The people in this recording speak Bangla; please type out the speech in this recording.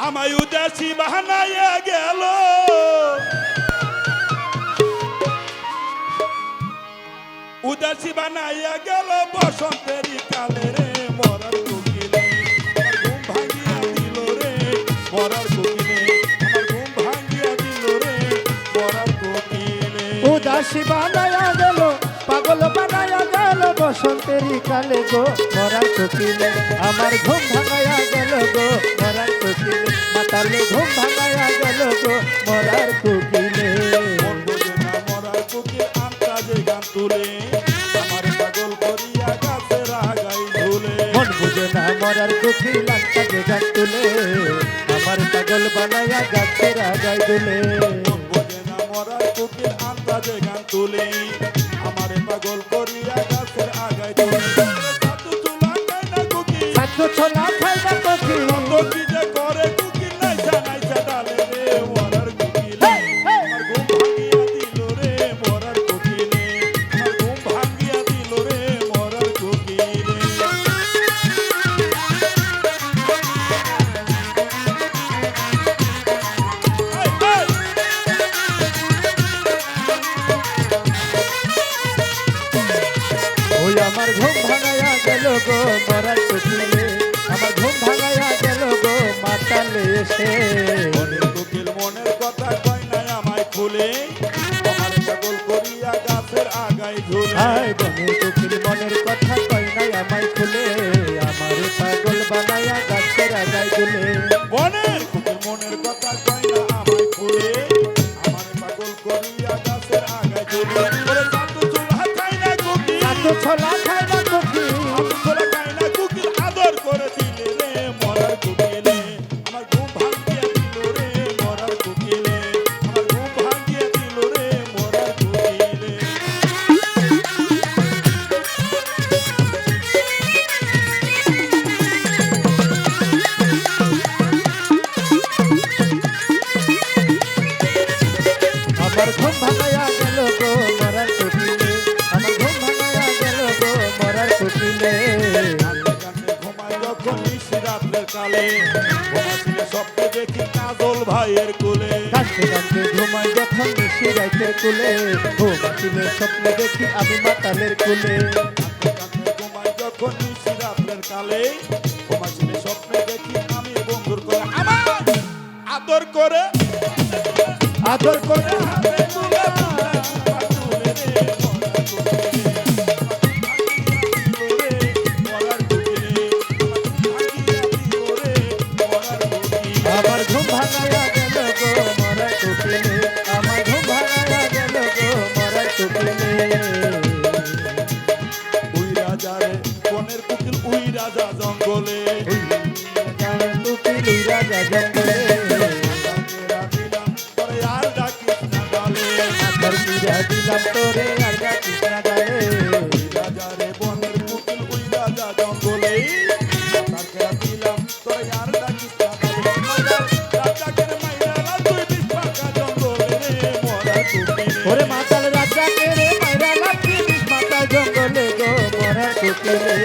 আমায় উদাসী বানাইয়া গেল উদাসী বানাইয়া গেল বসন্তেরই কালে রে মরার কোকিলে আমার ঘুম ভাঙিয়া দিল রে মরার কোকিলে আমার ঘুম ভাঙিয়া দিল রে মরার কোকিলে উদাসী বানায়া গেল পাগল বানায়া গেল বসন্তেরই কালে গো মরার কোকিলে আমার ঘুম ভাঙায়া গেল গো মরার কোকিলে মাতালে ঘুম ভাঙায়া গেল গো মরার কোকিলে মন বোঝে না মরার কোকিল আন্তাজে গান তুলে আমার পাগল করিয়া গাছের আগায় ঝুলে মন বুঝে না মরার কোকিল আন্তাজে গান তুলে আমার পাগল বানায়া গাছের আগায় দুলে মন বোঝে না মরার কোকিল আন্তাজে গান তুলে আমারে পাগল করিয়া গাছের আগায় তুলে সাতু চুলা খায় না কোকিল সাতু ছোলা খায় না কোকিল কত কি যে করে কোকিল নাইসা নাইসা ডালে রে মরার কোকিলে আমার ঘুম ভাঙিয়া দিল রে মরার কোকিলে আমার ঘুম ভাঙিয়া দিল রে মরার কোকিলে ওই আমার ঘুম ভাঙায়া গেল গো মরার কোকিলে আমার ঘুম ভাঙায়া গেল গো মাতালে এসে মনের কোকিল মনের কথা কয় নাই আমায় খুলে আমার পাগল করিয়া গাছের আগায় ঝুলে হায় বনের কোকিল মনের কথা কই নাই আমায় খুলে আমার পাগল বানায়া গাছের আগায় দুলে মনের কোকিল মনের কথা কয় না আমায় খুলে আমার পাগল করিয়া গাছের আগায় ঝুলে ওরে সাতু চুলা খায় না কোকিল সাতু ছোলা খায় না কোকিল সাতু চুলা খায় না কোকিল আদর করে দিলে রে মরার কোকিলে আমার ঘুম ভাঙিয়া দিল রে মরার কোকিলে আমার ঘুম ভাঙিয়া দিল রে মরার কোকিলে আমার ঘুম ভাঙায়া গেল গো মরার কোকিলে আমার ঘুম ভাঙায়া গেল গো মরার কোকিলে কান্দে ঘুমায় যখন নিশি রাত্রের কালে ঘুমাচ্ছিলে স্বপ্নে দেখি কাজল ভাইয়ের কোলে কাঁদতে কাঁদতে ঘুমাই যখন নিশি রাইতে কুলে ঘুমাচ্ছিলে স্বপ্নে দেখি আমি মাতালের কুলে কান্দে ঘুমায় যখন নিশি রাত্রের কালে ঘুমাচ্ছিলে স্বপ্নে দেখি আমি বন্ধুর কোলে আমার আদর করে আদর করে হাতে তুলে তুলে তুলে রে মরার কোকিলে ভাঙিয়া দিল রে মরার কোকিলে আমার ঘুম ভাঙায়া গেল গো মরার কোকিলে আমার ঘুম ভাঙায়া গেল গো মরার কোকিলে উই রাজা রে বনের কোকিল উই রাজা জঙ্গলে কোকিল রাজা জঙ্গলে আমার পিরা দিলাম তোরে আর গাছিস না ডালে ওরে মাতাল রাজা কে রে মাইরা লাঠি বিষ মাতা জঙ্গলে গো মরার কোকিলে